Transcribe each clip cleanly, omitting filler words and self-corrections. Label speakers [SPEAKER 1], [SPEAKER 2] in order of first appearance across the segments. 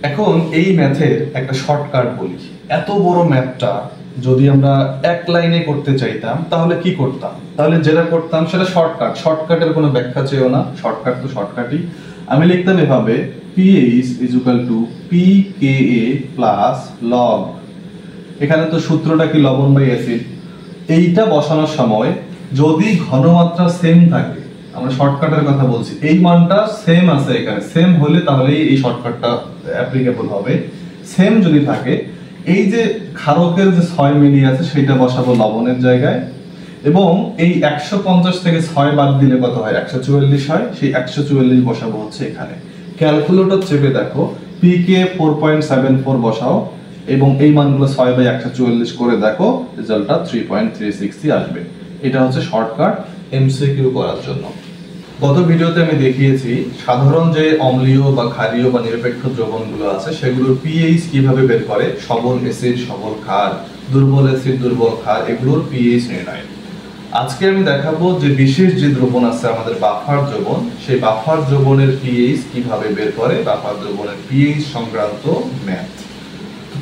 [SPEAKER 1] এখন এই ম্যাথের একটা শর্টকাট বলি। এত বড় ম্যাথটা যদি আমরা এক লাইনে করতে চাইতাম তাহলে কি করতাম? তাহলে যেটা করতাম সেটা শর্টকাটের কোনো ব্যাখ্যা চেয়েও না, শর্টকাট তো শর্টকাটই। আমি লিখতাম এভাবে PH = PKa প্লাস লগ, এখানে তো সূত্রটা কি লবণ বাই অ্যাসিড। এইটা বসানোর সময় যদি ঘনমাত্রা সেম থাকে, আমরা শর্টকাটের কথা বলছি, এই মানটা সেম আছে এখানে, সেম হলে তাহলেই এই শর্টকাটটা অ্যাপ্লিকেবল হবে। সেম যদি থাকে, এই যে ক্ষারকের যে 6 মিলি আছে সেটা বসাবো লবণের জায়গায়, এবং এই 150 থেকে 6 বাদ দিলে কত হয়? 144 হয়। সেই 144 বসাবো হচ্ছে এখানে। ক্যালকুলেটর চেপে দেখো, PK 4.74 বসাও এবং এই মানগুলো 6/144 করে দেখো, রেজাল্টটা 3.363 আসবে। এটা হচ্ছে শর্টকাট MCQ করার জন্য। গত ভিডিওতে আমি দেখিয়েছি সাধারণ যে অম্লীয় বা ক্ষারীয় বা নিরপেক্ষ দ্রবণগুলো আছে সেগুলোর pH কিভাবে বের করে, সবল অ্যাসিড সবল ক্ষার, দুর্বল অ্যাসিড দুর্বল ক্ষার, এগুলোর pH নির্ণয়। আজকে আমি দেখাবো যে বিশেষ যে দ্রবণ আছে আমাদের বাফার দ্রবণ, সেই বাফার দ্রবণের pH কিভাবে বের করে, বাফার দ্রবণের pH সংক্রান্ত ম্যাথ।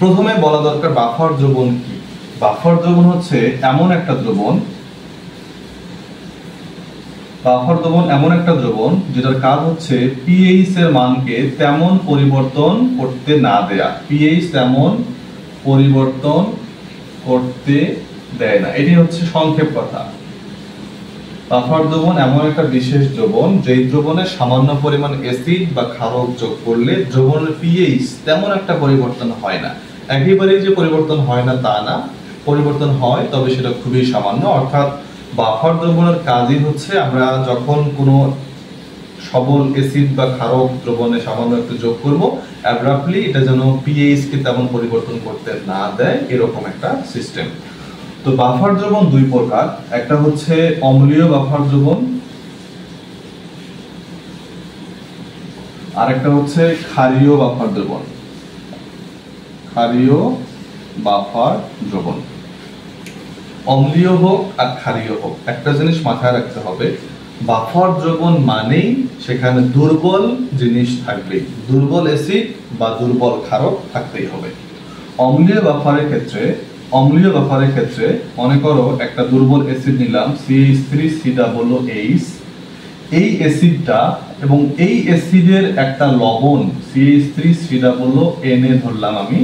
[SPEAKER 1] প্রথমে বলা দরকার বাফার দ্রবণ কি। বাফার দ্রবণ হচ্ছে এমন একটা দ্রবণ, বাফার দ্রবণ এমন একটা দ্রবণ যেটার কাজ হচ্ছে pH এর মানকে তেমন পরিবর্তন করতে না দেয়া। pH তেমন পরিবর্তন করতে দেয় না, এটি হচ্ছে সংক্ষেপ কথা। বাফার দ্রবণ এমন একটা বিশেষ দ্রবণ যেই দ্রবণে সামান্য পরিমাণ অ্যাসিড বা ক্ষারক যোগ করলে দ্রবণের pH তেমন একটা পরিবর্তন হয় না। একেবারেই যে পরিবর্তন হয় না তা না, পরিবর্তন হয়, তবে সেটা খুবই সামান্য। অর্থাৎ বাফার দ্রবণের কাজই হচ্ছে আমরা যখন কোনো সবল অ্যাসিড বা ক্ষারক দ্রবণে সামান্য একটু যোগ করব, অ্যাব্রাপ্টলি এটা যেন pH কে তেমন পরিবর্তন করতে না দেয়, এরকম একটা সিস্টেম। তো বাফার দ্রবণ দুই প্রকার, একটা হচ্ছে অম্লীয় বাফার দ্রবণ, আর একটা হচ্ছে ক্ষারীয় বাফার দ্রবণ। ক্ষারীয় বাফার দ্রবণ অম্লীয় হোক আর ক্ষারীয় হোক, একটা জিনিস মাথায় রাখতে হবে, বাফার দ্রবণ মানেই সেখানে দুর্বল জিনিস থাকবে, দুর্বল অ্যাসিড বা দুর্বল ক্ষারক থাকতেই হবে। অম্লীয় বাফারের ক্ষেত্রে মনে করো একটা দুর্বল অ্যাসিড নিলাম CH3COOH, এই অ্যাসিডটা এবং এই অ্যাসিডের একটা লবণ CH3COONA ধরলাম আমি,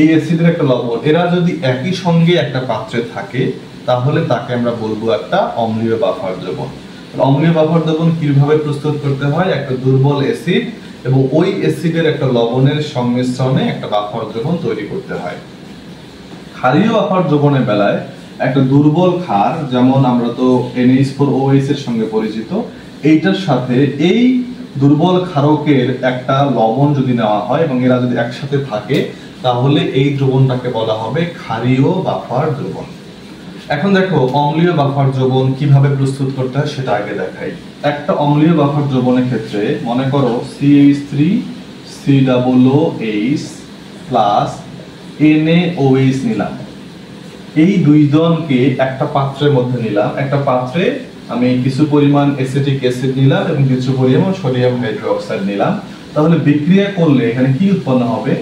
[SPEAKER 1] এই অ্যাসিডের একটা লবণ, এরা যদি একই সঙ্গে একটা পাত্রে থাকে তাহলে তাকে আমরা বলবো একটা অম্লীয় বাফার দ্রবণ। অম্লীয় বাফার দ্রবণ কিভাবে প্রস্তুত করতে হয়? একটা দুর্বল অ্যাসিড এবং ওই অ্যাসিডের একটা লবণের সংমিশ্রণে একটা বাফার দ্রবণ তৈরি করতে হয়। ক্ষারীয় বাফার দ্রবণের বেলায় একটা দুর্বল ক্ষার, যেমন আমরা তো NH4OH এর সঙ্গে পরিচিত, এইটার সাথে এই দুর্বল ক্ষারকের একটা লবণ যদি নেওয়া হয় এবং এরা যদি একসাথে থাকে তাহলে এই দ্রবণটাকে বলা হবে ক্ষারীয় বাফার দ্রবণ। এখন দেখো অম্লীয় বাফার দ্রবণ কিভাবে প্রস্তুত করতে হয় সেটা আগে দেখাই। একটা অম্লীয় বাফার দ্রবণের ক্ষেত্রে মনে করো CH3COOH প্লাস NaOH নিলাম, এই দুইজনকে একটা পাত্রের মধ্যে নিলাম, একটা পাত্রে আমি কিছু পরিমাণ অ্যাসিটিক অ্যাসিড নিলাম এবং কিছু পরিমাণ সোডিয়াম হাইড্রোক্সাইড নিলাম। তাহলে বিক্রিয়া করলে এখানে কি উৎপন্ন হবে?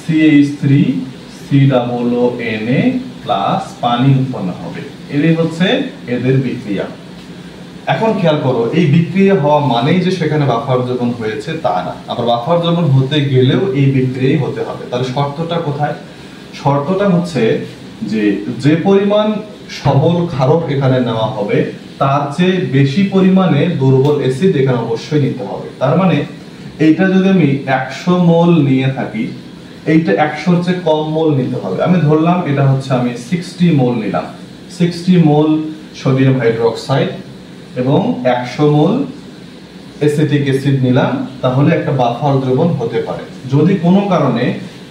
[SPEAKER 1] CH3COONA প্লাস পানি উৎপন্ন হবে। এটাই হচ্ছে এদের বিক্রিয়া। এখন খেয়াল করো, এই বিক্রিয়া হওয়া মানেই যে সেখানে বাফার দ্রবণ হয়েছে তা না, আবার বাফার দ্রবণ হতে গেলেও এই বিক্রিয়াই হতে হবে। তাহলে শর্তটা কোথায়? শর্তটা হচ্ছে যে পরিমাণ সবল ক্ষারক এখানে নেওয়া হবে তার চেয়ে বেশি পরিমাণে দুর্বল অ্যাসিড এখানে অবশ্যই নিতে হবে। তার মানে এইটা যদি আমি 100 মোল নিয়ে থাকি, এইটা 100 এর চেয়ে কম মোল নিতে হবে। আমি ধরলাম এটা হচ্ছে আমি 60 মোল নিলাম, 60 মোল সোডিয়াম হাইড্রোক্সাইড এবং 100 মোল অ্যাসিটিক অ্যাসিড নিলাম, তাহলে একটা বাফার দ্রবণ হতে পারে। যদি কোনো কারণে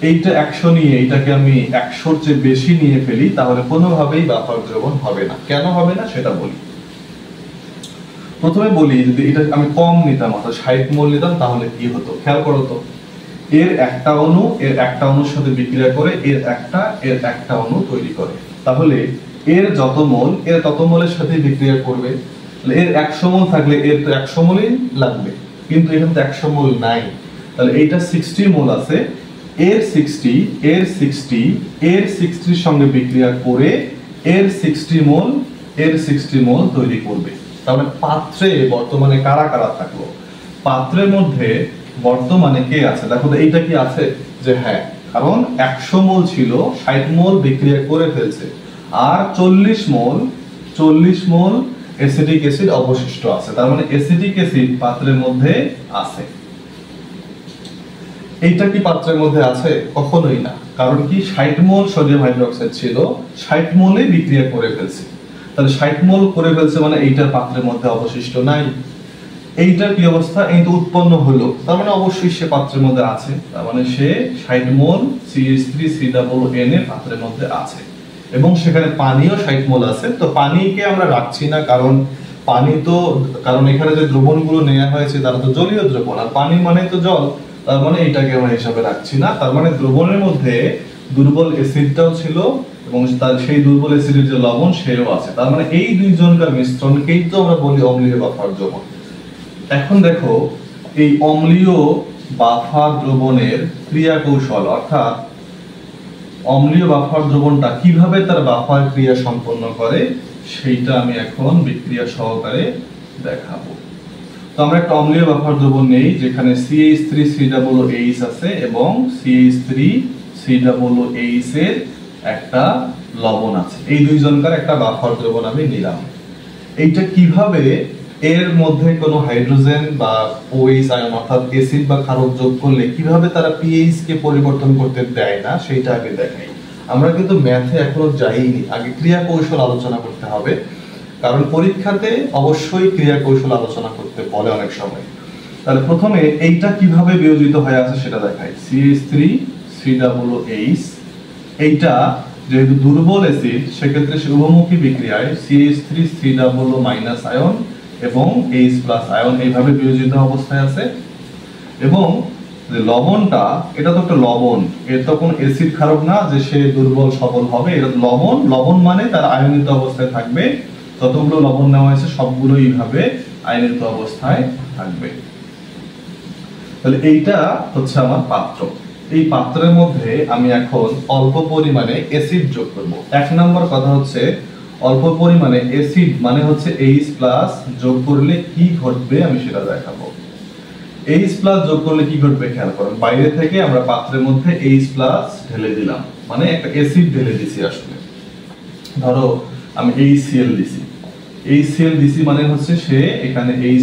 [SPEAKER 1] এইটা 100 নিয়ে এটাকে আমি 100 এর চেয়ে বেশি নিয়ে ফেলি তাহলে কোনোভাবেই বাফার দ্রবণ হবে না। কেন হবে না সেটা বলি। প্রথমে বলি, যদি এটা আমি কম নিতাম, অর্থাৎ 60 মোল নিতাম, তাহলে কি হতো? খেয়াল করো তো, এর একটা অণুর সাথে বিক্রিয়া করে এর একটা অণু তৈরি করে, তাহলে এর যত মোল এর তত মোলের সাথে বিক্রিয়া করবে। এর 100 মোল থাকলে এর তো 100 মোলই লাগবে, কিন্তু এখানে তো 100 মোল নাই, তাহলে এইটা 60 মোল আছে, এর 60 এর 60 এর 60 এর সঙ্গে বিক্রিয়া করে এর 60 মোল এর 60 মোল তৈরি করবে। তাহলে পাত্রে বর্তমানে কারা কারা থাকলো? পাত্রের মধ্যে বর্তমানে কে আছে? দেখো তো এইটা কি আছে যে হ্যাঁ, কারণ 100 মোল ছিল, 60 মোল বিক্রিয়া করে ফেলছে, আর 40 মোল অ্যাসিটিক অ্যাসিড অবশিষ্ট আছে। তার মানে অ্যাসিটিক অ্যাসিড পাত্রের মধ্যে আছে। এইটা কি পাত্রের মধ্যে আছে? কখনোই না। কারণ কি, 60 মোল সোডিয়াম হাইড্রোক্সাইড ছিল, 60 মোলে বিক্রিয়া করে ফেলছে। তাহলে 60 মোল করে ফেলছে মানে এইটার পাত্রের মধ্যে অবশিষ্ট নাই। এইটার কি অবস্থা? এই তো উৎপন্ন হলো, তার মানে অবশ্যই সে পাত্রের মধ্যে আছে। তার মানে সে 60 মোল CH3COON এর পাত্রের মধ্যে আছে, এবং সেখানে পানিও 60 মোল আছে। তো পানিকে আমরা রাখছি না, কারণ কারণ এখানে যে দ্রবণগুলো নেওয়া হয়েছে তারা তো জলীয় দ্রবণ, আর পানি মানে তো জল। তার মানে এটাকে আমরা হিসাবে রাখছি না। তার মানে দ্রবণের মধ্যে দুর্বল অ্যাসিডটাও ছিল, এবং তার সেই দুর্বল অ্যাসিডের যে লবণ সেও আছে। তার মানে এই দুইজনকার মিশ্রণকেই তো আমরা বলি অম্লীয় বাফার দ্রবণ। এখন দেখো, এই অম্লীয় বাফার দ্রবণের ক্রিয়া কৌশল, অর্থাৎ অম্লীয় বাফার দ্রবণটা কিভাবে তার বাফার ক্রিয়া সম্পন্ন করে, সেইটা আমি এখন বিক্রিয়া সহকারে দেখাবো। তো আমরা একটা অম্লীয় বাফার দ্রবণ নেই, যেখানে CH3COOH আছে এবং CH3COOH এর একটা লবণ আছে। এই দুইজনকার একটা বাফার দ্রবণ আমি নিলাম। এইটা কিভাবে এর মধ্যে কোনো হাইড্রোজেন বা OH আয়ন অর্থাৎ অ্যাসিড বা ক্ষারক যোগ করলে কিভাবে তারা pH কে পরিবর্তন করতে দেয় না, সেইটা আগে দেখাই। আমরা কিন্তু ম্যাথে এখনো যাইনি, আগে ক্রিয়া কৌশল আলোচনা করতে হবে, কারণ পরীক্ষাতে অবশ্যই ক্রিয়া কৌশল আলোচনা করতে বলে অনেক সময়। তাহলে প্রথমে এইটা কিভাবে বিয়োজিত হয়ে আছে সেটা দেখাই। CH3COOH, এইটা যেহেতু দুর্বল অ্যাসিড, সেক্ষেত্রে সে উভমুখী বিক্রিয়ায় CH3COO- আয়ন এবং H+ আয়ন এইভাবে বিয়োজিত অবস্থায় আছে। এবং যে লবণটা, এটা তো একটা লবণ, এর তো কোনো অ্যাসিড ক্ষারক না যে সে দুর্বল সবল হবে। এটা লবণ মানে তার আয়নিত অবস্থায় থাকবে। যতগুলো লবণ নেওয়া হয়েছে সবগুলো এইভাবে আয়নিত অবস্থায় থাকবে। তাহলে এইটা হচ্ছে আমার পাত্র। এই পাত্রের মধ্যে আমি এখন অল্প পরিমাণে অ্যাসিড যোগ করব। এক নম্বর কথা হচ্ছে, অল্প পরিমাণে অ্যাসিড মানে হচ্ছে H+ যোগ করলে কি ঘটবে আমি সেটা দেখাবো। H+ যোগ করলে কি ঘটবে খেয়াল করুন। বাইরে থেকে আমরা পাত্রের মধ্যে H+ ঢেলে দিলাম, মানে একটা অ্যাসিড ঢেলে দিছি। আসলে ধরো আমি HCl দিছি, মানে হচ্ছে সে এখানে H+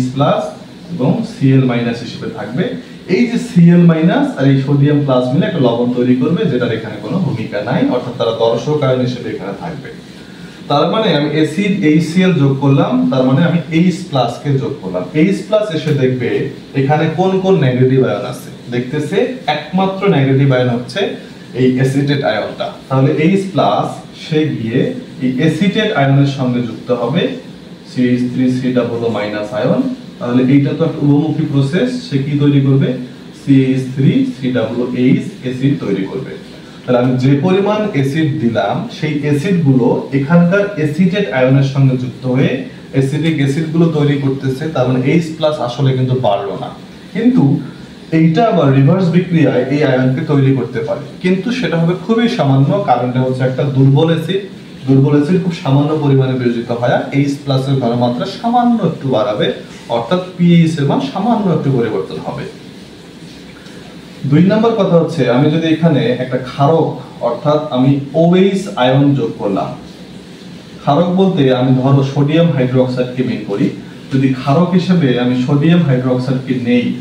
[SPEAKER 1] এবং Cl- হিসেবে থাকবে। এই যে Cl- আর এই সোডিয়াম প্লাস মিলে একটা লবণ তৈরি করবে, যেটার এখানে কোনো ভূমিকা নাই, অর্থাৎ তারা দর্শক আয়ন হিসেবে এখানে থাকবে। তার মানে আমি অ্যাসিড HCl যোগ করলাম, তার মানে আমি H+ কে যোগ করলাম। H+ এসে দেখবে এখানে কোন কোন নেগেটিভ আয়ন আছে, দেখতেছে একমাত্র নেগেটিভ আয়ন হচ্ছে এই অ্যাসিটেট আয়নটা। তাহলে H+ সে গিয়ে এই অ্যাসিটেট আয়নের সঙ্গে যুক্ত হবে CH3COO- আয়ন। তাহলে এইটা তো একটা উভমুখী প্রসেস, সে কি তৈরি করবে? CH3COOH অ্যাসিড তৈরি করবে। তাহলে আমি যে পরিমাণ অ্যাসিড দিলাম, সেই অ্যাসিড গুলো এখানকার অ্যাসিটেট আয়নের সঙ্গে যুক্ত হয়ে অ্যাসিডিক অ্যাসিড গুলো তৈরি করতেছে। তার মানে H+ আসলে কিন্তু বাড়লো না, কিন্তু এইটা আবার রিভার্স বিক্রিয়ায় এই আয়নকে তৈরি করতে পারে, কিন্তু সেটা হবে খুবই সামান্য। কারণটা হচ্ছে একটা দুর্বল অ্যাসিড খুব সামান্য পরিমাণে বিয়োজিত হয়, H+ এর ঘনমাত্রা সামান্য একটু বাড়াবে, অর্থাৎ pH এর মান সামান্য একটু পরিবর্তন হবে। দুই নম্বর কথা হচ্ছে, আমি যদি এখানে একটা ক্ষারক অর্থাৎ আমি OH আয়ন যোগ করলাম। ক্ষারক বলতে আমি ধরো সোডিয়াম হাইড্রোক্সাইডকে মিন করি। যদি ক্ষারক হিসেবে আমি সোডিয়াম হাইড্রোক্সাইডকে নেই,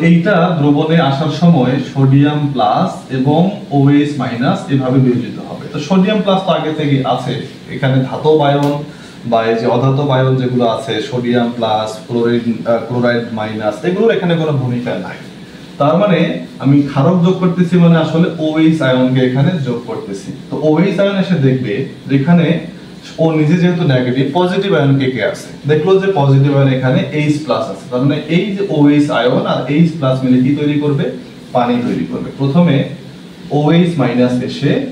[SPEAKER 1] এইটা দ্রবণে আসার সময় সোডিয়াম প্লাস এবং OH- এভাবে বিয়োজিত হবে। তো সোডিয়াম প্লাস তো আগে থেকে আছে, এখানে ধাতব আয়ন বা এই যে অধাতব আয়ন যেগুলো আছে, সোডিয়াম প্লাস, ক্লোরাইড মাইনাস, এগুলোর এখানে কোনো ভূমিকা নাই। তার মানে আমি ক্ষারক যোগ করতেছি, মানে আসলে OH আয়নকে এখানে যোগ করতেছি। তো OH আয়ন এসে দেখবে যেখানে ও নিজে যেহেতু নেগেটিভ, পজিটিভ আয়ন কে আছে, দেখলো যে পজিটিভ আয়ন এখানে H+ আছে। তার মানে এই যে OH আয়ন আর H+ মিলে কি তৈরি করবে? পানি তৈরি করবে। প্রথমে OH- এসে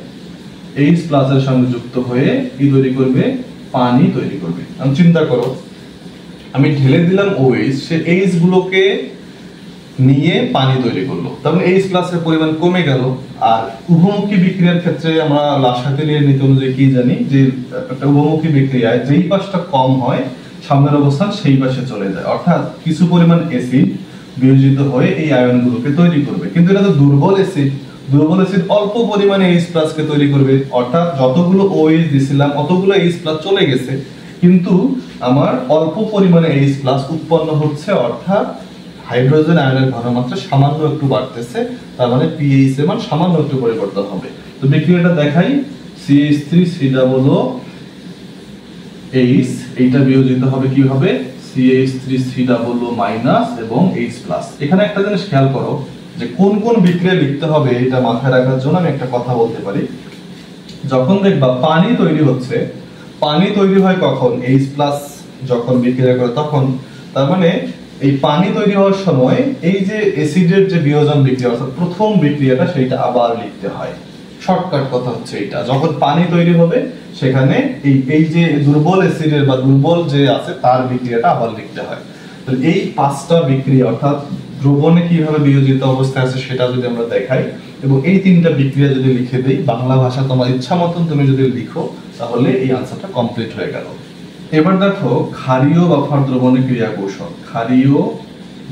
[SPEAKER 1] H+ এর সঙ্গে যুক্ত হয়ে কি তৈরি করবে? পানি তৈরি করবে। আমি চিন্তা করো, আমি ঢেলে দিলাম OH, সে H গুলোকে নিয়ে পানি তৈরি করলো, তখন H প্লাসের পরিমাণ কমে গেল। আর উভমুখী বিক্রিয়ার ক্ষেত্রে আমরা লাসাতেলির নীতি অনুযায়ী কি জানি যে একটা উভমুখী বিক্রিয়ায় যেই পাশটা কম হয় সামনের অবস্থান সেই পাশে চলে যায়, অর্থাৎ কিছু পরিমাণ অ্যাসিড বিয়োজিত হয়ে এই আয়নগুলোকে তৈরি করবে। কিন্তু এটা তো দুর্বল অ্যাসিড, দুর্বল অ্যাসিড অল্প পরিমাণে H প্লাসকে তৈরি করবে, অর্থাৎ যতগুলো OH দিছিলাম অতগুলো H প্লাস চলে গেছে, কিন্তু আমার অল্প পরিমাণে H প্লাস উৎপন্ন হচ্ছে, অর্থাৎ হাইড্রোজেন আয়নের ঘনমাত্রা সামান্য একটু বাড়তেছে, তার মানে pH এর মান সামান্য একটু পরিবর্তন হবে। তো বিক্রিয়াটা দেখাই, CH3COOH এইটা বিয়োজিত হবে কি হবে, CH3COO মাইনাস এবং H প্লাস। এখানে একটা জিনিস খেয়াল করো যে কোন কোন বিক্রিয়া লিখতে হবে এটা মাথায় রাখার জন্য আমি একটা কথা বলতে পারি। যখন দেখবা পানি তৈরি হচ্ছে, পানি তৈরি হয় কখন, H প্লাস যখন বিক্রিয়া করে তখন, তার মানে এই পানি তৈরি হওয়ার সময় এই যে অ্যাসিডের যে বিয়োজন বিক্রিয়া অর্থাৎ প্রথম বিক্রিয়াটা সেইটা আবার লিখতে হয়। শর্টকাট কথা হচ্ছে এটা, যখন পানি তৈরি হবে সেখানে এই যে দুর্বল অ্যাসিডের বা দুর্বল যে আছে তার বিক্রিয়াটা আবার লিখতে হয়। তো এই পাঁচটা বিক্রিয়া অর্থাৎ দ্রবণে কিভাবে বিয়োজিত অবস্থায় আছে সেটা যদি আমরা দেখাই এবং এই তিনটা বিক্রিয়া যদি লিখে দেই বাংলা ভাষা তোমার ইচ্ছা মতন তুমি যদি লিখো তাহলে এই আনসারটা কমপ্লিট হয়ে গেল। এবার দেখো ক্ষারীয় বাফার দ্রবণের ক্রিয়া কৌশল। ক্ষারীয়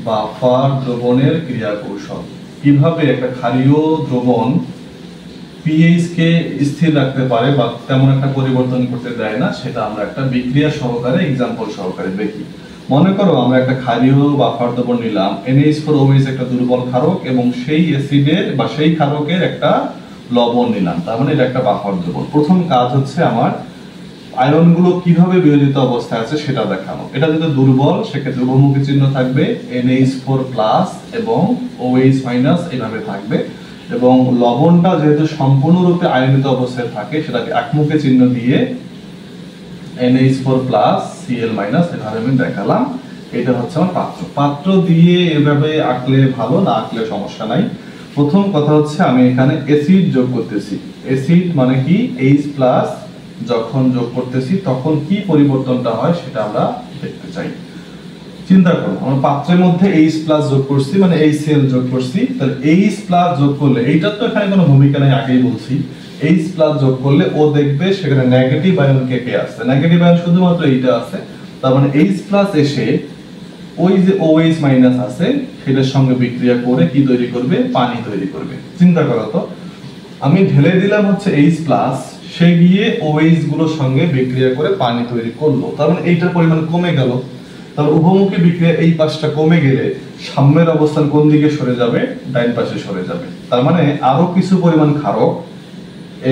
[SPEAKER 1] বাফার দ্রবণের ক্রিয়া কৌশল, কিভাবে একটা ক্ষারীয় দ্রবণ pH কে স্থির রাখতে পারে বা তেমন একটা পরিবর্তন করতে দেয় না, সেটা আমরা একটা বিক্রিয়া সহকারে এক্সাম্পল সহকারে দেখি। মনে করো আমরা একটা ক্ষারীয় বাফার দ্রবণ নিলাম, NH4OH একটা দুর্বল ক্ষারক এবং সেই অ্যাসিডের বা সেই ক্ষারকের একটা লবণ নিলাম, তার মানে এটা একটা বাফার দ্রবণ। প্রথম কাজ হচ্ছে আমার আয়নগুলো কিভাবে বিয়োজিত অবস্থায় আছে সেটা দেখানো। এটা যদি দুর্বল সেক্ষেত্রে উভমুখী চিহ্ন থাকবে, NH4+ এবং OH- এইভাবে থাকবে, এবং লবণটা যেহেতু সম্পূর্ণরূপে আয়নিত অবস্থায় থাকে সেটাকে একমুখী চিহ্ন দিয়ে NH4+ Cl- এভাবে আমি দেখালাম। এটা হচ্ছে আমার পাত্র। পাত্র দিয়ে এভাবে আঁকলে ভালো, না আঁকলে সমস্যা নাই। প্রথম কথা হচ্ছে আমি এখানে অ্যাসিড যোগ করতেছি। অ্যাসিড মানে কি, H+ যখন যোগ করতেছি তখন কি পরিবর্তনটা হয় সেটা আমরা দেখতে চাই। চিন্তা করো আমরা পাত্রের মধ্যে H+ যোগ করছি মানে HCl যোগ করছি, তাহলে H+ যোগ করলে এইটার তো এখানে কোনো ভূমিকা নেই, আগেই বলছি। H+ যোগ করলে ও দেখবে সেখানে নেগেটিভ আয়ন কে কে আছে, নেগেটিভ আয়ন শুধুমাত্র এইটা আছে, তার মানে H+ এসে ওই যে OH- আছে সেটার সঙ্গে বিক্রিয়া করে কি তৈরি করবে, পানি তৈরি করবে। চিন্তা করো তো, আমি ঢেলে দিলাম হচ্ছে H+, সে গিয়ে OH গুলোর সঙ্গে বিক্রিয়া করে পানি তৈরি করলো, তার মানে এইটার পরিমাণ কমে গেল। তাহলে উভমুখী বিক্রিয়া এই পাশটা কমে গেলে সাম্যের অবস্থান কোন দিকে সরে যাবে, ডাইন পাশে সরে যাবে। তার মানে আরো কিছু পরিমাণ ক্ষারক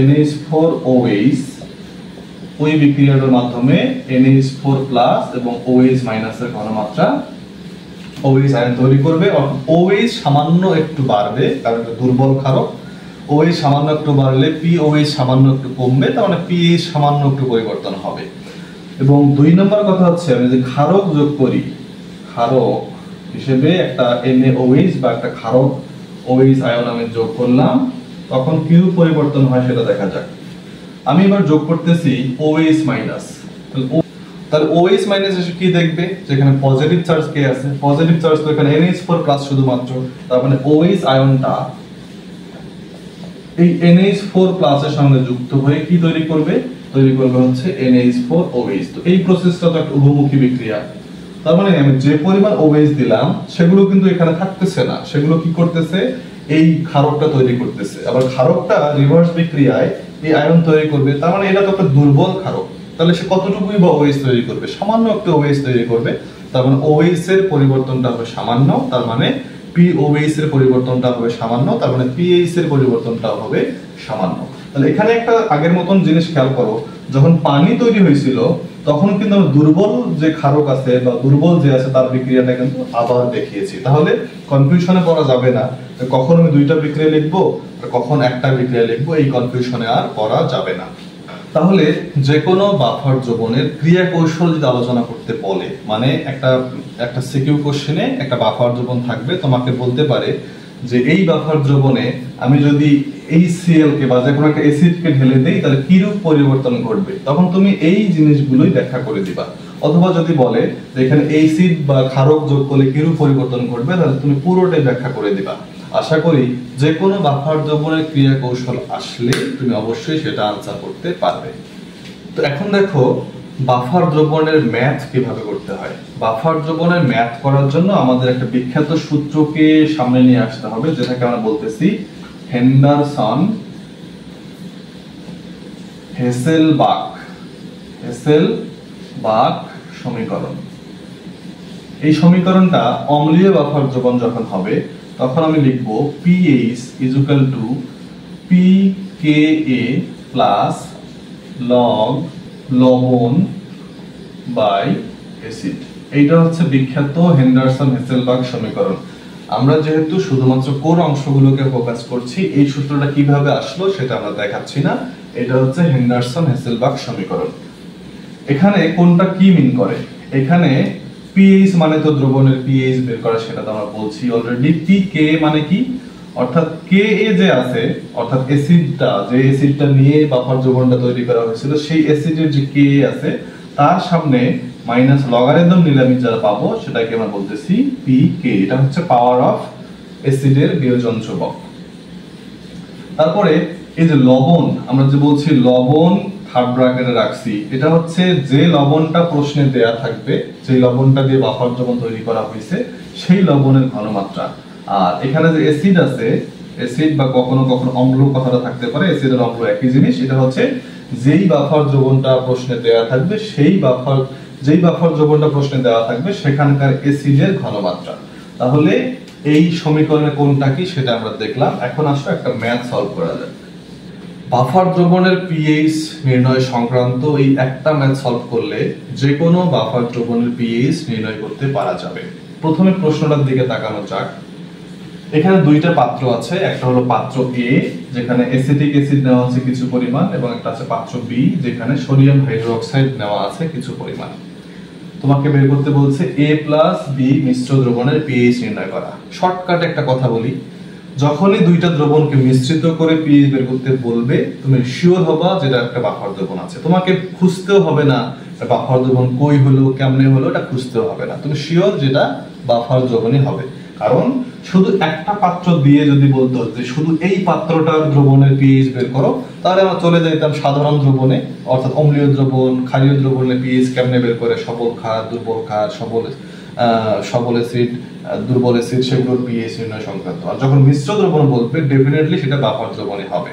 [SPEAKER 1] NH4OH ওই বিক্রিয়াটার মাধ্যমে NH4+ এবং OH- এর ঘনমাত্রা OH আয়ন তৈরি করবে। OH সামান্য একটু বাড়বে কারণ এটা দুর্বল ক্ষারক, OH সামান্য একটু বাড়লে POH সামান্য একটু কমবে, তার মানে pH সামান্য একটু পরিবর্তন হবে। এবং 2 নম্বর কথা হচ্ছে আমি যদি ক্ষারক যোগ করি, ক্ষারক হিসেবে একটা NaOH বা একটা ক্ষারক OH আয়ন আমি যোগ করলাম, তখন কি পরিবর্তন হয় সেটা দেখা যাক। আমি এবার যোগ করতেছি OH-, তাহলে OH- এসে কি দেখবে, যেখানে পজিটিভ চার্জ কে আছে, পজিটিভ চার্জ তো এখানে NH4+ শুধুমাত্র, তার মানে OH আয়নটা এই NH4+ এর সঙ্গে যুক্ত হয়ে কি তৈরি করবে, তৈরি করবে হচ্ছে NH4OH। তো এই প্রসেসটা তো একটা উভমুখী বিক্রিয়া, তার মানে আমি যে পরিমাণ OH দিলাম সেগুলো কিন্তু এখানে থাকতেছে না, সেগুলো কি করতেছে, এই ক্ষারকটা তৈরি করতেছে। আবার ক্ষারকটা রিভার্স বিক্রিয়ায় এই আয়ন তৈরি করবে, তার মানে এটা তো একটা দুর্বল ক্ষারক, তাহলে সে কতটুকুই বা OH তৈরি করবে, সামান্য একটা OH তৈরি করবে। তার মানে OH এর পরিবর্তনটা হবে সামান্য, তার মানে POH এর পরিবর্তনটা হবে সামান্য, তার মানে pH এর পরিবর্তনটা হবে সামান্য। তাহলে এখানে একটা আগের মতন জিনিস খেয়াল করো, যখন পানি তৈরি হয়েছিল তখন কিন্তু দুর্বল যে ক্ষারক আছে বা দুর্বল যে আছে তার বিক্রিয়াটা কিন্তু আবার দেখিয়েছি। তাহলে কনফিউশনে পড়া যাবে না কখন আমি দুইটা বিক্রিয়া লিখবো আর কখন একটা বিক্রিয়া লিখবো, এই কনফিউশনে আর পড়া যাবে না। তাহলে যে কোনো বাফার দ্রবণের ক্রিয়া কৌশল যদি আলোচনা করতে বলে, মানে একটা সিকিউ কোশ্চেনে একটা বাফার দ্রবণ থাকবে, তোমাকে বলতে পারে যে এই বাফার দ্রবণে আমি যদি এই Cl কে বা যে কোনো একটা অ্যাসিড কে ঢেলে দেই তাহলে কিরূপ পরিবর্তন ঘটবে, তখন তুমি এই জিনিসগুলোই ব্যাখ্যা করে দিবা। অথবা যদি বলে যে এখানে অ্যাসিড বা ক্ষারক যোগ করলে কিরূপ পরিবর্তন ঘটবে, তাহলে তুমি পুরোটাই ব্যাখ্যা করে দিবা। আশা করি যে কোনো বাফার দ্রবণের ক্রিয়া কৌশল আসলে তুমি অবশ্যই সেটা আনসার করতে পারবে। তো এখন দেখো বাফার দ্রবণের ম্যাথ কিভাবে করতে হয়। বাফার দ্রবণের ম্যাথ করার জন্য আমাদের একটা বিখ্যাত সূত্রকে সামনে নিয়ে আসতে হবে, যেটাকে আমরা বলতেছি হেন্ডারসন-হেসেলবাখ সমীকরণ। এই সমীকরণটা অম্লীয় বাফার দ্রবণ যখন হবে তখন আমি লিখব pH = pKa প্লাস লগ লবণ বাই অ্যাসিড। এইটা হচ্ছে বিখ্যাত হেন্ডারসন-হেসেলবাখ সমীকরণ। আমরা যেহেতু শুধুমাত্র কোর অংশগুলোকে ফোকাস করছি, এই সূত্রটা কিভাবে আসলো সেটা আমরা দেখাচ্ছি না। এটা হচ্ছে হেন্ডারসন-হেসেলবাখ সমীকরণ। এখানে কোনটা কি মিন করে, এখানে pH মানে তো দ্রবণের pH বের করা, সেটা তো আমরা বলছি অলরেডি। pK মানে কি, অর্থাৎ Ka যে আছে, অর্থাৎ অ্যাসিডটা নিয়ে বাফার দ্রবণটা তৈরি করা হয়েছিল, সেই অ্যাসিডের যে Ka আছে তার সামনে মাইনাস লগারিদম নিলে আমি যা পাবো সেটাকে আমরা বলতেছি pK। এটা হচ্ছে পাওয়ার অফ অ্যাসিডের বিয়োজন ধ্রুবক। তারপরে এই যে লবণ, আমরা যে বলছি লবণ থার্ড ব্র্যাকেটে রাখছি, এটা হচ্ছে যে লবণটা প্রশ্নে দেয়া থাকবে, যে লবণটা দিয়ে বাফার দ্রবণ তৈরি করা হয়েছে সেই লবণের ঘনমাত্রা। আর এখানে যে অ্যাসিড আছে, অ্যাসিড বা কখনো কখনো অম্ল কথাটা থাকতে পারে, অ্যাসিড আর অম্ল একই জিনিস। এটা হচ্ছে যেই বাফার দ্রবণটা প্রশ্নে দেয়া থাকবে যেই বাফার দ্রবণটা প্রশ্নে দেওয়া থাকবে সেখানকার অ্যাসিডের ঘনমাত্রা। তাহলে এই সমীকরণে কোনটা কি সেটা আমরা দেখলাম। এখন আসো একটা ম্যাথ সলভ করা যাক। বাফার দ্রবণের pH নির্ণয় সংক্রান্ত এই একটা ম্যাথ সলভ করলে যে কোনো বাফার দ্রবণের pH নির্ণয় করতে পারা যাবে। প্রথমে প্রশ্নটার দিকে তাকানো যাক। এখানে দুইটা পাত্র আছে, একটা হলো পাত্র A যেখানে অ্যাসিটিক অ্যাসিড নেওয়া আছে কিছু পরিমাণ, এবং একটা আছে পাত্র B যেখানে সোডিয়াম হাইড্রোক্সাইড নেওয়া আছে কিছু পরিমাণ। তোমাকে বের করতে বলছে A প্লাস B মিশ্র দ্রবণের pH নির্ণয় করা। শর্টকাটে একটা কথা বলি, যখনই দুইটা দ্রবণকে মিশ্রিত করে pH বের করতে বলবে তুমি শিওর হবা যেটা একটা বাফার দ্রবণ আছে। তোমাকে খুঁজতেও হবে না বাফার দ্রবণ কই হলো কেমনে হলো, এটা খুঁজতেও হবে না, তুমি শিওর যেটা বাফার দ্রবণই হবে। কারণ শুধু একটা পাত্র দিয়ে যদি বলতো যে শুধু এই পাত্রটার দ্রবণের pH বের করো, তাহলে আমরা চলে যাইতাম সাধারণ দ্রবণে, অর্থাৎ অম্লীয় দ্রবণ ক্ষারীয় দ্রবণের pH কেমনে বের করে, সবল ক্ষার দুর্বল ক্ষার, সবল অ্যাসিড দুর্বল অ্যাসিড, সেগুলোর pH নির্ণয় সংক্রান্ত। আর যখন মিশ্র দ্রবণ বলবে ডেফিনেটলি সেটা বাফার দ্রবণই হবে।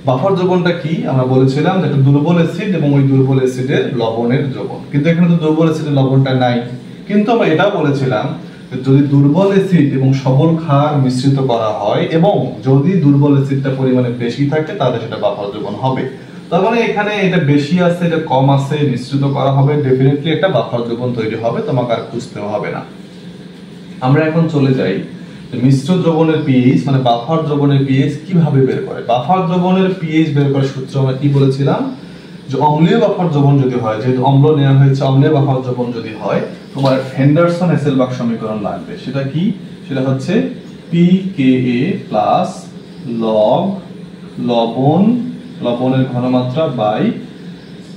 [SPEAKER 1] বাফার দ্রবণটা কি আমরা বলেছিলাম যে একটা দুর্বল অ্যাসিড এবং ওই দুর্বল অ্যাসিডের লবণের দ্রবণ, কিন্তু এখানে তো দুর্বল অ্যাসিডের লবণটা নাই। কিন্তু আমরা এটাও বলেছিলাম যদি দুর্বল অ্যাসিড এবং সবল ক্ষার মিশ্রিত করা হয় এবং যদি দুর্বল অ্যাসিডটা পরিমাণে বেশি থাকে তাহলে সেটা বাফার দ্রবণ হবে। তার মানে এখানে এটা বেশি আছে এটা কম আছে মিশ্রিত করা হবে, ডেফিনেটলি একটা বাফার দ্রবণ তৈরি হবে, তোমাকে আর খুঁজতেও হবে না। আমরা এখন চলে যাই মিশ্র দ্রবণের pH মানে বাফার দ্রবণের pH কিভাবে বের করে। বাফার দ্রবণের pH বের করার সূত্র আমরা কি বলেছিলাম, যে অম্লীয় বাফার দ্রবণ যদি হয়, যেহেতু অম্ল নেওয়া হয়েছে, অম্লীয় বাফার দ্রবণ যদি হয় তোমার হেন্ডারসন-হেসেলবাখ সমীকরণ লাগবে। সেটা কি, সেটা হচ্ছে pKa প্লাস লগ লবণের ঘনমাত্রা বাই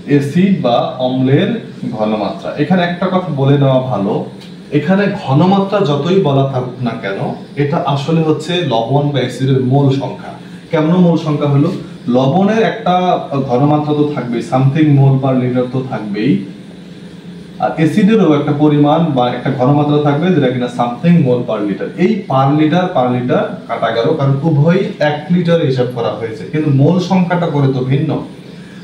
[SPEAKER 1] অ্যাসিড বা অম্লের ঘনমাত্রা। এখানে একটা কথা বলে নেওয়া ভালো, এখানে ঘনমাত্রা যতই বলা থাকুক না কেন এটা আসলে হচ্ছে লবণ বা অ্যাসিডের মোল সংখ্যা। কেমন মোল সংখ্যা হলো, লবণের একটা ঘনমাত্রা তো থাকবেই, সামথিং মোল পার লিটার তো থাকবেই, আর অ্যাসিডেরও একটা পরিমাণ বা একটা ঘনমাত্রা থাকবে যেটা কিনা সামথিং মোল পার লিটার। এই পার লিটার কাটা গেল কারণ উভয়ই 1 লিটার হিসাব করা হয়েছে, কিন্তু মোল সংখ্যাটা করে তো ভিন্ন।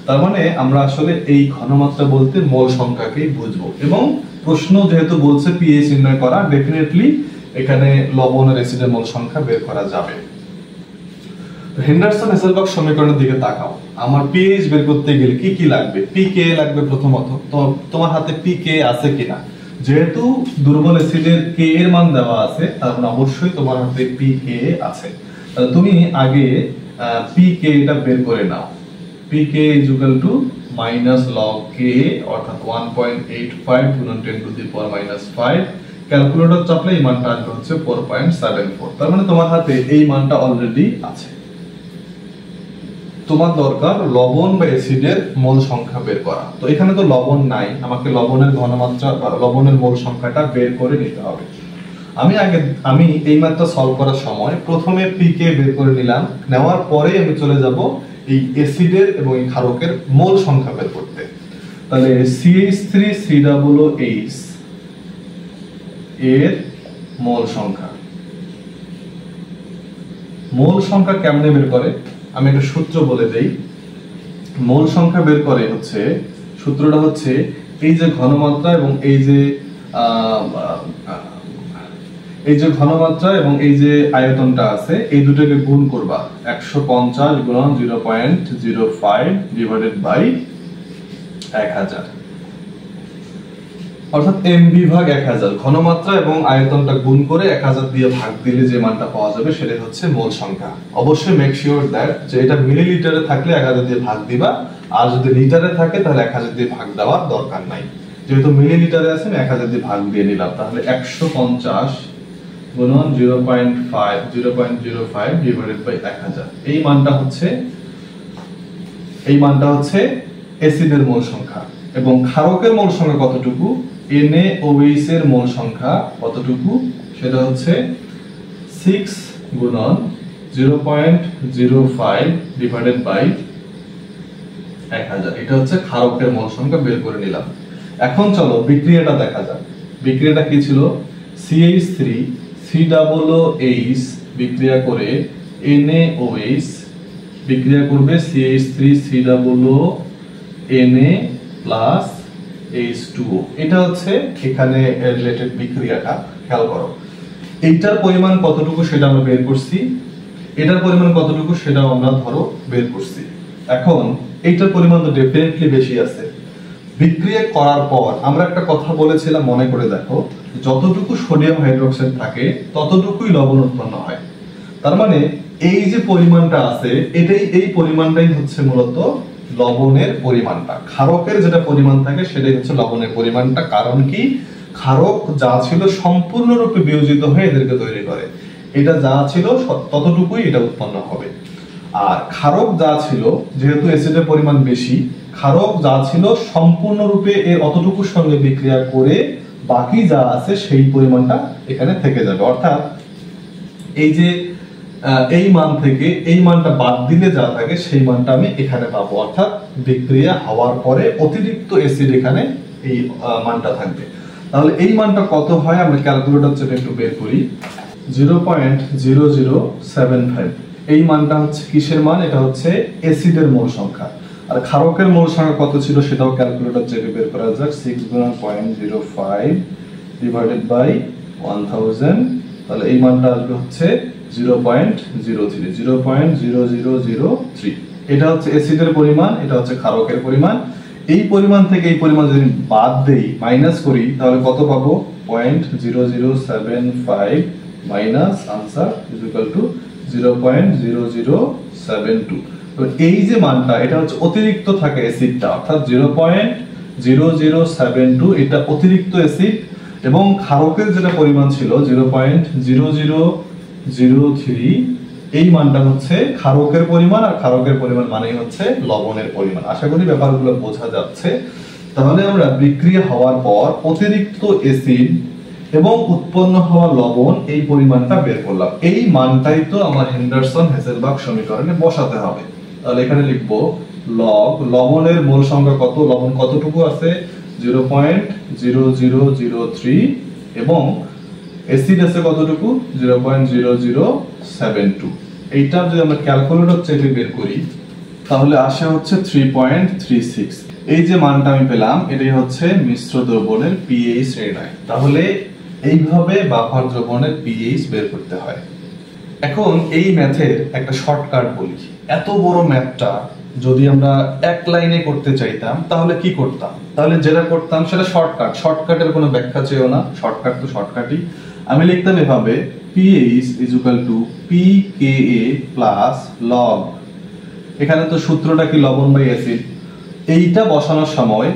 [SPEAKER 1] তার মানে আমরা আসলে এই ঘনমাত্রা বলতে মোল সংখ্যাকেই বুঝবো, এবং প্রশ্ন যেহেতু বলছে pH নির্ণয় করা, ডেফিনেটলি এখানে লবণ আর অ্যাসিডের মোল সংখ্যা বের করা যাবে। হেন্ডারসন-হেসেলবাখ সমীকরণের দিকে তাকাও। আমার pH বের করতে গেলে কি কি লাগবে, pK লাগবে প্রথমত। তো তোমার হাতে pK আছে কিনা, যেহেতু দুর্বল অ্যাসিডের K এর মান দেওয়া আছে তার মানে অবশ্যই তোমার হাতে pK আছে। তাহলে তুমি আগে pK এটা বের করে নাও। pK = মাইনাস লগ K অর্থাৎ 1.85 গুণন 10⁻⁻5। ক্যালকুলেটর চাপলে এই মানটা আসবে হচ্ছে 4.74। তার মানে তোমার হাতে এই মানটা অলরেডি আছে। তোমার দরকার লবণ বা অ্যাসিডের মোল সংখ্যা বের করা। তো এখানে তো লবণ নাই, আমাকে লবণের ঘনমাত্রা বা লবণের মোল সংখ্যাটা বের করে নিতে হবে। আমি এই ম্যাথটা সলভ করার সময় প্রথমে পি কে বের করে নিলাম, নেওয়ার পরে আমি চলে যাব এই অ্যাসিডের এবং এই ক্ষারকের মোল সংখ্যা বের করতে। তাহলে CH3COOH এর মোল সংখ্যা কেমনে বের করে আমি একটা সূত্র বলে দেই। মোল সংখ্যা বের করে হচ্ছে, সূত্রটা হচ্ছে এই যে ঘনমাত্রা এবং এই যে আয়তনটা আছে এই দুটোকে গুণ করবা, 150 গুণন 0.05 ডিভাইডেড বাই 1000, অর্থাৎ এমবি ভাগ 1000। ঘনমাত্রা এবং আয়তনটা গুণ করে 1000 দিয়ে ভাগ দিলে যে মানটা পাওয়া যাবে সেটাই হচ্ছে মোল সংখ্যা। অবশ্যই মেক শিওর দ্যাট যে এটা মিলিলিটারে থাকলে 1000 দিয়ে ভাগ দিবা, আর যদি লিটারে থাকে তাহলে 1000 দিয়ে ভাগ দেওয়ার দরকার নাই। যেহেতু মিলিলিটারে আছে আমি 1000 দিয়ে ভাগ দিয়ে নিলাম, তাহলে 150 গুণন 0.05 ডিভাইডেড বাই 1000। এই মানটা হচ্ছে অ্যাসিডের মোল সংখ্যা। এবং ক্ষারকের মোল সংখ্যা কতটুকু, NaOH এর মোল সংখ্যা কতটুকু, সেটা হচ্ছে 6 গুণন 0.05 ডিভাইডেড বাই 1000। এটা হচ্ছে ক্ষারকের মোল সংখ্যা বের করে নিলাম। এখন চলো বিক্রিয়াটা দেখা যাক। বিক্রিয়াটা কি ছিল, CH3COOH বিক্রিয়া করে NaOH বিক্রিয়া করবে CH3COOH Na প্লাস H2O। এটা হচ্ছে এখানে রিলেটেড বিক্রিয়াটা, খেয়াল করো। এইটার পরিমাণ কতটুকু সেটা আমরা বের করছি, এটার পরিমাণ কতটুকু সেটাও আমরা ধরো বের করছি। এখন এইটার পরিমাণ তো ডেফিনেটলি বেশি আছে। বিক্রিয়া করার পর আমরা একটা কথা বলেছিলাম, মনে করে দেখো, যতটুকু সোডিয়াম হাইড্রোক্সাইড থাকে ততটুকুই লবণ উৎপন্ন হয়। তার মানে এই যে পরিমাণটা আছে এই পরিমাণটাই হচ্ছে মূলত লবণের পরিমাণটা। ক্ষারকের যেটা পরিমাণ থাকে সেটাই হচ্ছে লবণের পরিমাণটা। কারণ কি, ক্ষারক যা ছিল সম্পূর্ণরূপে বিয়োজিত হয়ে এদেরকে তৈরি করে, এটা যা ছিল ততটুকুই এটা উৎপন্ন হবে। আর ক্ষারক যা ছিল, যেহেতু অ্যাসিডের পরিমাণ বেশি, ক্ষারক যা ছিল সম্পূর্ণরূপে এর অতটুকুর সঙ্গে বিক্রিয়া করে বাকি যা আছে সেই পরিমাণটা এখানে থেকে যাবে। অর্থাৎ এই যে এই মান থেকে এই মানটা বাদ দিলে যা থাকে সেই মানটা আমি এখানে পাবো। অর্থাৎ বিক্রিয়া হওয়ার পরে অতিরিক্ত অ্যাসিড এখানে এই মানটা থাকবে। তাহলে এই মানটা কত হয় আমরা ক্যালকুলেটর চেপে একটু বের করি। 0.0075। এই মানটা হচ্ছে কিসের মান, এটা হচ্ছে অ্যাসিডের মোল সংখ্যা। আর ক্ষারকের মোল সংখ্যা কত ছিল সেটাও ক্যালকুলেটর চেপে বের করা যাক। 6 গুণন 0.05 ডিভাইডেড বাই 1000। তাহলে এই মানটা আসবে হচ্ছে 0.0003। এটা হচ্ছে অ্যাসিডের পরিমাণ, এটা হচ্ছে ক্ষারকের পরিমাণ। এই পরিমাণ থেকে এই পরিমাণ যদি বাদ দেই, মাইনাস করি, তাহলে কত পাবো, 0.0075 minus answer is equal to 0.0072। তো এই যে মানটা, এটা হচ্ছে অতিরিক্ত থাকে অ্যাসিডটা, অর্থাৎ 0.0072 এটা অতিরিক্ত অ্যাসিড। এবং ক্ষারকের যেটা পরিমাণ ছিল 0.0003, এই মানটা হচ্ছে ক্ষারকের পরিমাণ। আর ক্ষারকের পরিমাণ মানেই হচ্ছে লবণের পরিমাণ। আশা করি ব্যাপারগুলো বোঝা যাচ্ছে। তাহলে আমরা বিক্রিয়া হওয়ার পর অতিরিক্ত অ্যাসিড এবং উৎপন্ন হওয়া লবণ এই পরিমাণটা বের করলাম। এই মানটাই তো আমার হেন্ডারসন-হেজেলবার্গ সমীকরণে বসাতে হবে। তাহলে এখানে লিখবো লগ লবণের মোল সংখ্যা কত, লবণ কতটুকু আছে 0.0003 এবং অ্যাসিড আছে কতটুকু 0.0072। এইটা যদি আমরা ক্যালকুলেটর চেপে বের করি তাহলে আসে হচ্ছে 3.36। এই যে মানটা আমি পেলাম এটাই হচ্ছে মিশ্র দ্রবণের পিএইচ নির্ণয়। তাহলে এইভাবে বাফার দ্রবণের পিএইচ বের করতে হয়। এখন এই ম্যাথের একটা শর্টকাট বলি। এত বড় ম্যাথটা যদি আমরা এক লাইনে করতে চাইতাম তাহলে কি করতাম, তাহলে যেটা করতাম সেটা শর্টকাটের কোনো ব্যাখ্যা চেয়েও না, শর্টকাট তো শর্টকাটই। আমি লিখতাম এভাবে, pH is equal to pKa plus log, এখানে তো সূত্রটা কি লবণ বাই অ্যাসিড। এইটা বসানোর সময়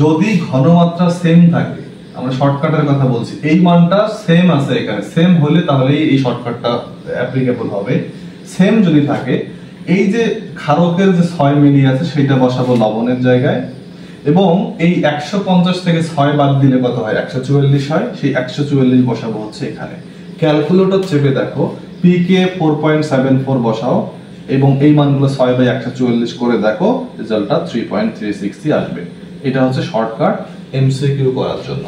[SPEAKER 1] যদি ঘনমাত্রা সেম থাকে, আমরা শর্টকাটের কথা বলছি, এই মানটা সেম আছে এখানে, সেম হলে তাহলেই এই শর্টকাটটা অ্যাপ্লিকেবল হবে। সেম যদি থাকে এই যে ক্ষারকের যে 6 মিলি আছে সেটা বসাবো লবণের জায়গায়, এবং এই 150 থেকে 6 বাদ দিলে কত হয়? 144 হয়। সেই 144 বসাবো হচ্ছে এখানে। ক্যালকুলেটর চেপে দেখো পিকে 4.74 বসাও এবং এই মানগুলো 6/144 করে দেখো, রেজাল্টটা 3.360 আসবে। এটা হচ্ছে শর্টকাট এমসিকিউ করার জন্য।